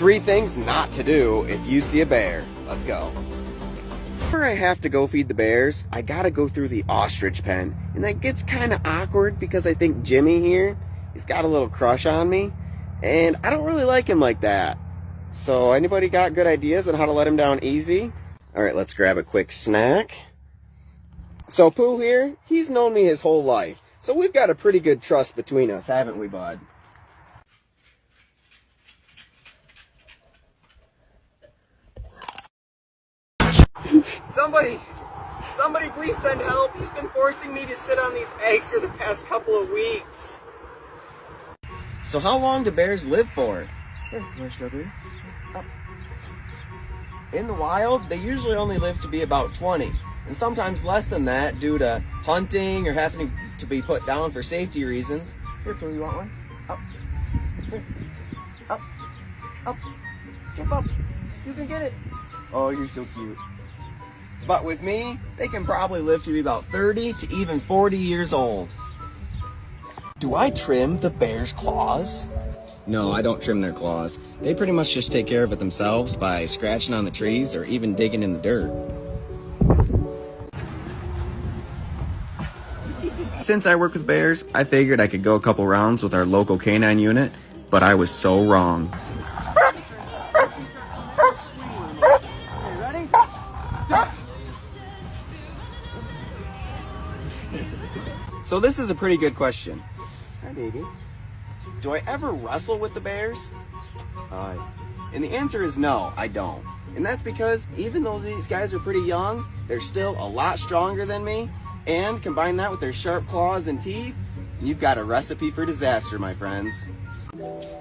3 things not to do if you see a bear. Let's go. Whenever I have to go feed the bears, I gotta go through the ostrich pen. And that gets kind of awkward because I think Jimmy here, he's got a little crush on me. And I don't really like him like that. So anybody got good ideas on how to let him down easy? Alright, let's grab a quick snack. So Pooh here, he's known me his whole life. So we've got a pretty good trust between us, haven't we, bud? Somebody please send help. He's been forcing me to sit on these eggs for the past couple of weeks. So how long do bears live for? Here, more strawberry. Up. In the wild, they usually only live to be about 20. And sometimes less than that due to hunting or having to be put down for safety reasons. Here, Pooh, you want one? Up. Here. Up. Up. Jump up. You can get it. Oh, you're so cute. But with me, they can probably live to be about 30 to even 40 years old. Do I trim the bear's claws? No, I don't trim their claws. They pretty much just take care of it themselves by scratching on the trees or even digging in the dirt. Since I work with bears, I figured I could go a couple rounds with our local canine unit, but I was so wrong. So this is a pretty good question. Hi, baby. Do I ever wrestle with the bears? And the answer is no, I don't. And that's because even though these guys are pretty young, they're still a lot stronger than me. And combine that with their sharp claws and teeth, and you've got a recipe for disaster, my friends.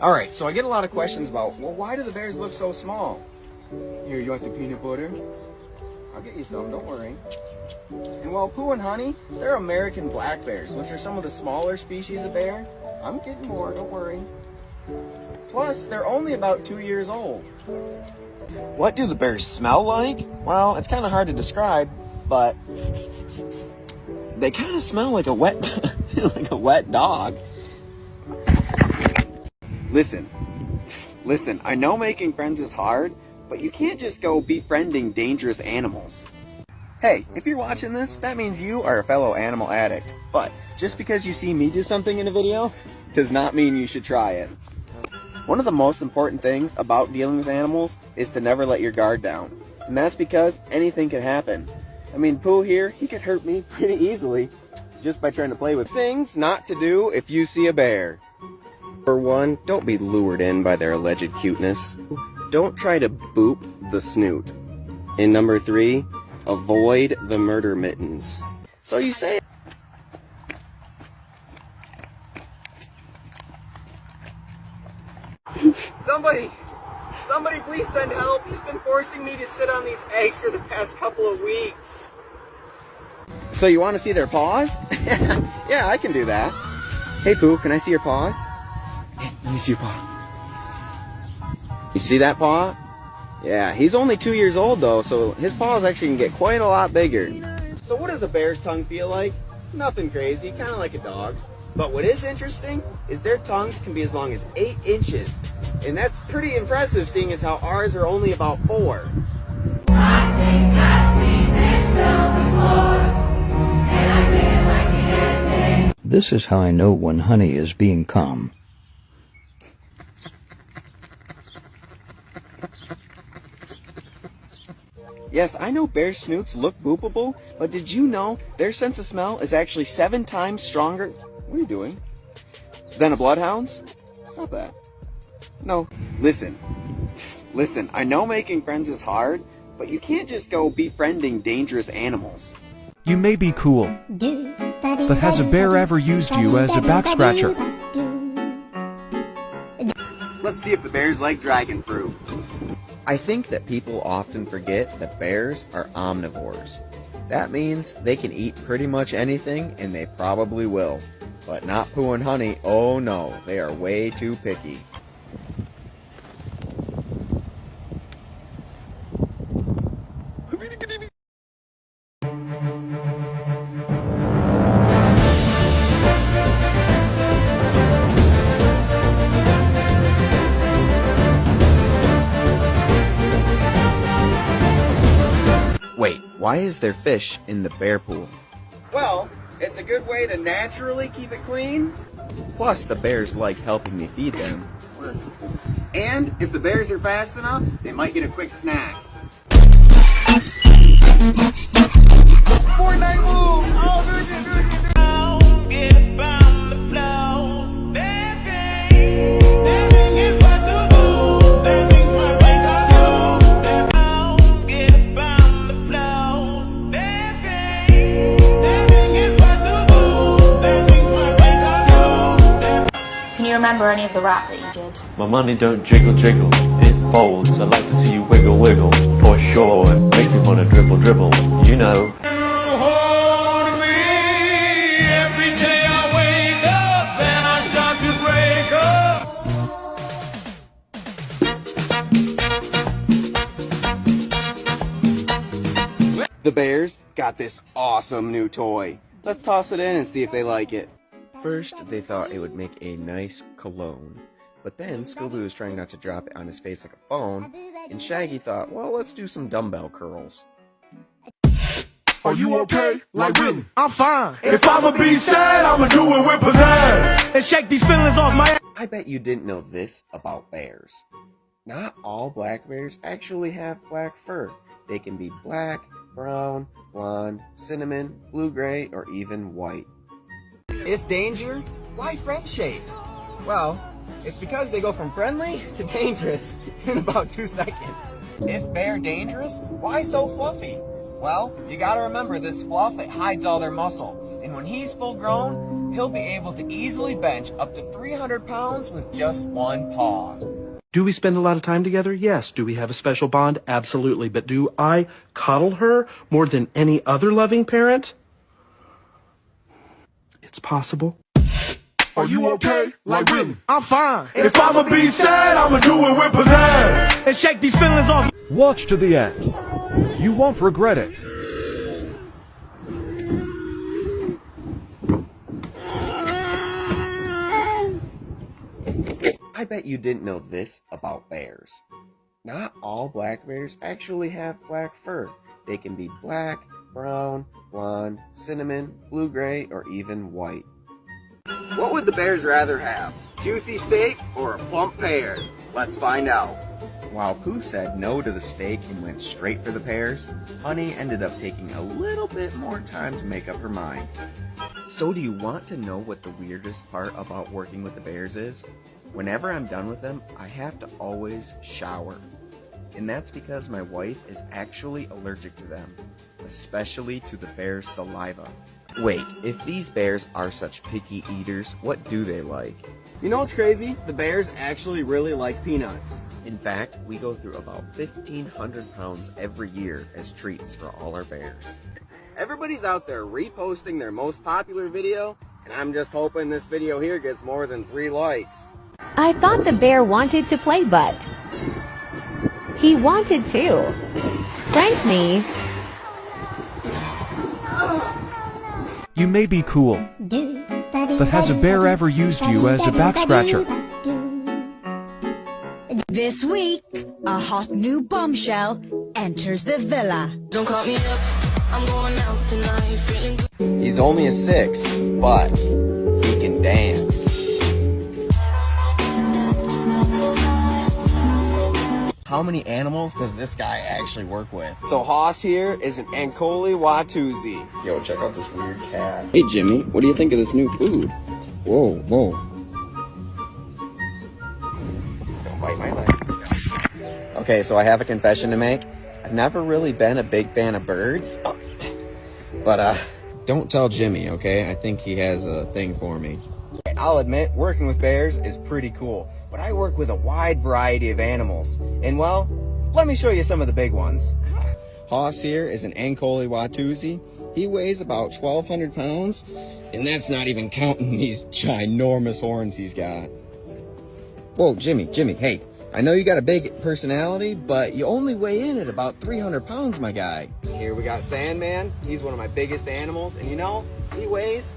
Alright, so I get a lot of questions about, well, why do the bears look so small? Here, you want some peanut butter? I'll get you some, don't worry. And while Pooh and Honey, they're American black bears, which are some of the smaller species of bear. I'm getting more, don't worry. Plus, they're only about 2 years old. What do the bears smell like? Well, it's kind of hard to describe, but they kind of smell like a wet, like a wet dog. Listen, I know making friends is hard, but you can't just go befriending dangerous animals. Hey, if you're watching this, that means you are a fellow animal addict. But just because you see me do something in a video, does not mean you should try it. One of the most important things about dealing with animals is to never let your guard down. And that's because anything can happen. I mean, Pooh here, he could hurt me pretty easily just by trying to play with things not to do if you see a bear. For one, don't be lured in by their alleged cuteness. Don't try to boop the snoot. And number 3, avoid the murder mittens. So you say... Somebody please send help. He's been forcing me to sit on these eggs for the past couple of weeks. So you want to see their paws? Yeah, I can do that. Hey Pooh, can I see your paws? Hey, let me see your paw. You see that paw? Yeah, he's only 2 years old though, so his paws actually can get quite a lot bigger. So what does a bear's tongue feel like? Nothing crazy, kind of like a dog's. But what is interesting is their tongues can be as long as 8 inches. And that's pretty impressive seeing as how ours are only about 4. I think I've seen this film before, and I didn't like the ending. This is how I know when Honey is being calm. Yes, I know bear snoots look boopable, but did you know their sense of smell is actually 7 times stronger? What are you doing? Than a bloodhound's? Stop that. No. Listen, I know making friends is hard, but you can't just go befriending dangerous animals. You may be cool, but has a bear ever used you as a back scratcher? Let's see if the bears like dragon fruit. I think that people often forget that bears are omnivores. That means they can eat pretty much anything, and they probably will. But not Pooh and Honey, oh no, they are way too picky. Why is there fish in the bear pool? Well, it's a good way to naturally keep it clean. Plus, the bears like helping me feed them. And if the bears are fast enough, they might get a quick snack. Fortnite move! Oh, do it again. Can you remember any of the rap that you did? My money don't jiggle jiggle, it folds. I like to see you wiggle wiggle, for sure. It makes me wanna dribble dribble, you know. The bears got this awesome new toy. Let's toss it in and see if they like it. First, they thought it would make a nice cologne. But then, Scooby was trying not to drop it on his face like a phone, and Shaggy thought, well, let's do some dumbbell curls. Are you okay? Like really? I'm fine. If I'ma be sad, I'ma do it with pizzazz. And shake these feelings off my ass. I bet you didn't know this about bears. Not all black bears actually have black fur. They can be black, brown, blonde, cinnamon, blue-gray, or even white. If danger, why friend-shaped? Well, it's because they go from friendly to dangerous in about 2 seconds. If bear dangerous, why so fluffy? Well, you gotta remember this fluff, it hides all their muscle. And when he's full grown, he'll be able to easily bench up to 300 pounds with just one paw. Do we spend a lot of time together? Yes. Do we have a special bond? Absolutely. But do I cuddle her more than any other loving parent? It's possible. Are you okay? Like really? I'm fine. If I'ma be sad, I'ma do it with pizzazz. And shake these feelings off. Watch to the end. You won't regret it. I bet you didn't know this about bears. Not all black bears actually have black fur. They can be black, brown, blonde, cinnamon, blue-gray, or even white. What would the bears rather have? Juicy steak or a plump pear? Let's find out. While Pooh said no to the steak and went straight for the pears, Honey ended up taking a little bit more time to make up her mind. So do you want to know what the weirdest part about working with the bears is? Whenever I'm done with them, I have to always shower. And that's because my wife is actually allergic to them, especially to the bear's saliva. Wait, if these bears are such picky eaters, what do they like? You know what's crazy? The bears actually really like peanuts. In fact, we go through about 1,500 pounds every year as treats for all our bears. Everybody's out there reposting their most popular video, and I'm just hoping this video here gets more than 3 likes. I thought the bear wanted to play, but he wanted to prank me. You may be cool, but has a bear ever used you as a back scratcher? This week, a hot new bombshell enters the villa. Don't call me up, I'm going out tonight, feeling good. He's only a 6, but he can dance. How many animals does this guy actually work with? So Hoss here is an Ankole Watusi. Yo, check out this weird cat. Hey Jimmy, what do you think of this new food? Whoa, whoa. Don't bite my leg. Okay, so I have a confession to make. I've never really been a big fan of birds. But, don't tell Jimmy, okay? I think he has a thing for me. I'll admit, working with bears is pretty cool. But I work with a wide variety of animals. And well, let me show you some of the big ones. Hoss here is an Ankole Watusi. He weighs about 1,200 pounds. And that's not even counting these ginormous horns he's got. Whoa, Jimmy, hey. I know you got a big personality, but you only weigh in at about 300 pounds, my guy. Here we got Sandman. He's one of my biggest animals. And you know, he weighs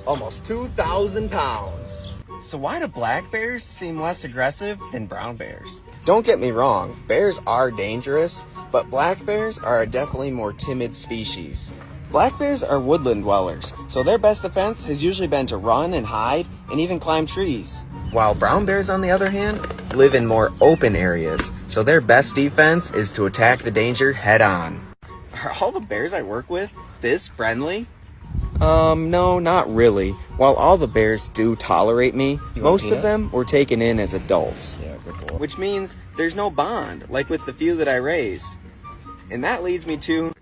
almost 2,000 pounds. So why do black bears seem less aggressive than brown bears? Don't get me wrong, bears are dangerous, but black bears are a definitely more timid species. Black bears are woodland dwellers, so their best defense has usually been to run and hide and even climb trees. While brown bears, on the other hand, live in more open areas, so their best defense is to attack the danger head on. Are all the bears I work with this friendly? No, not really. While all the bears do tolerate me, most of them were taken in as adults. Yeah, good boy. Which means there's no bond, like with the few that I raised. And that leads me to,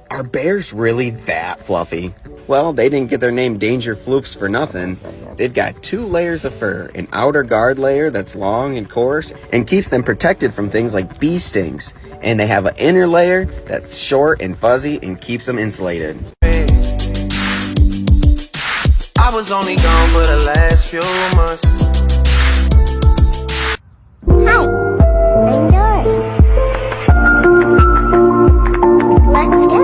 are bears really that fluffy? Well, they didn't get their name Danger Floofs for nothing. They've got 2 layers of fur, an outer guard layer that's long and coarse and keeps them protected from things like bee stings. And they have an inner layer that's short and fuzzy and keeps them insulated. I was only gone for the last few months. Hi, I'm Dory. Let's go.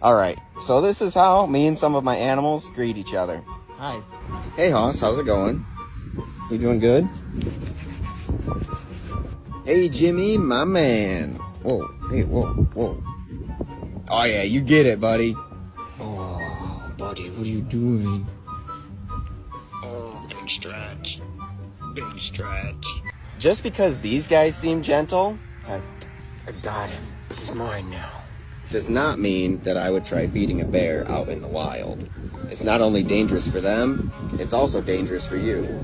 Alright, so this is how me and some of my animals greet each other. Hi. Hey Hoss, how's it going? You doing good? Hey Jimmy, my man. Whoa, hey, whoa. Oh yeah, you get it, buddy. Oh, buddy, what are you doing? Oh, big stretch. Big stretch. Just because these guys seem gentle, I got him. He's mine now. Does not mean that I would try feeding a bear out in the wild. It's not only dangerous for them, it's also dangerous for you.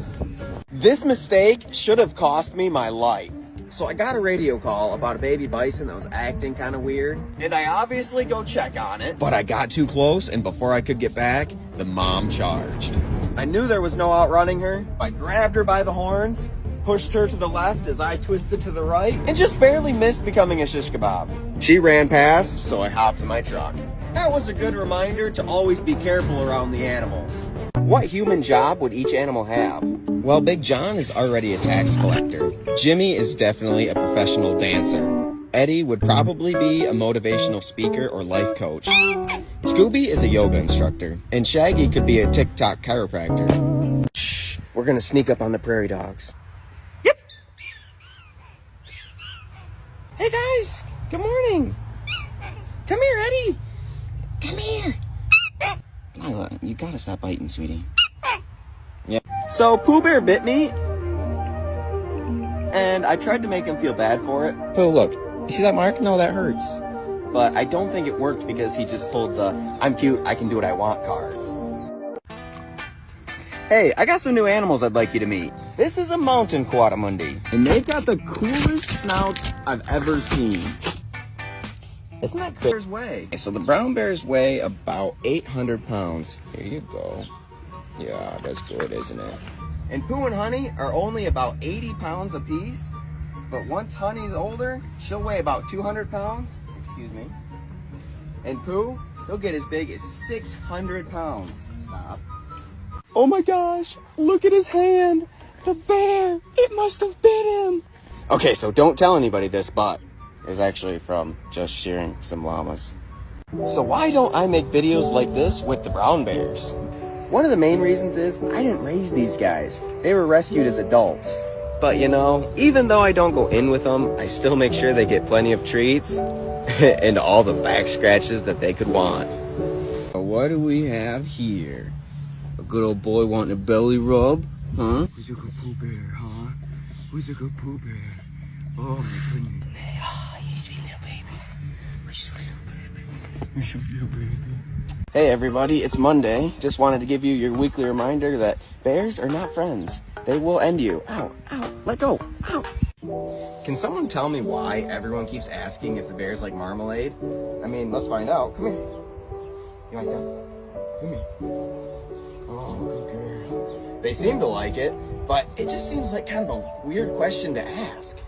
This mistake should have cost me my life. So I got a radio call about a baby bison that was acting kind of weird, and I obviously go check on it. But I got too close, and before I could get back, the mom charged. I knew there was no outrunning her. I grabbed her by the horns, pushed her to the left as I twisted to the right, and just barely missed becoming a shish kebab. She ran past, so I hopped in my truck. That was a good reminder to always be careful around the animals. What human job would each animal have? Well, Big John is already a tax collector. Jimmy is definitely a professional dancer. Eddie would probably be a motivational speaker or life coach. Scooby is a yoga instructor. And Shaggy could be a TikTok chiropractor. Shh, we're gonna sneak up on the prairie dogs. Yep. Hey guys, good morning. Come here, Eddie. Come here. Lila, you gotta stop biting, sweetie. Yeah. So Pooh Bear bit me, and I tried to make him feel bad for it. Pooh, look, you see that mark? No, that hurts. But I don't think it worked because he just pulled the "I'm cute, I can do what I want" card. Hey, I got some new animals I'd like you to meet. This is a mountain coatimundi, and they've got the coolest snouts I've ever seen. Isn't that crazy? Bears weigh. So the brown bears weigh about 800 pounds. Here you go. Yeah, that's good, isn't it? And Pooh and Honey are only about 80 pounds apiece. But once Honey's older, she'll weigh about 200 pounds. Excuse me. And Pooh, he'll get as big as 600 pounds. Stop. Oh my gosh, look at his hand. The bear, it must have bit him. Okay, so don't tell anybody this, but it was actually from just shearing some llamas. So why don't I make videos like this with the brown bears? One of the main reasons is I didn't raise these guys. They were rescued as adults. But you know, even though I don't go in with them, I still make sure they get plenty of treats and all the back scratches that they could want. So what do we have here? A good old boy wanting a belly rub? Huh? Who's a good Pooh Bear, huh? Who's a good Pooh Bear? Oh my goodness. Hey everybody, it's Monday. Just wanted to give you your weekly reminder that bears are not friends. They will end you. Ow, ow, let go, ow. Can someone tell me why everyone keeps asking if the bears like marmalade? I mean, let's find out. Come here. You like that? Come here. Oh, good girl. They seem to like it, but it just seems like kind of a weird question to ask.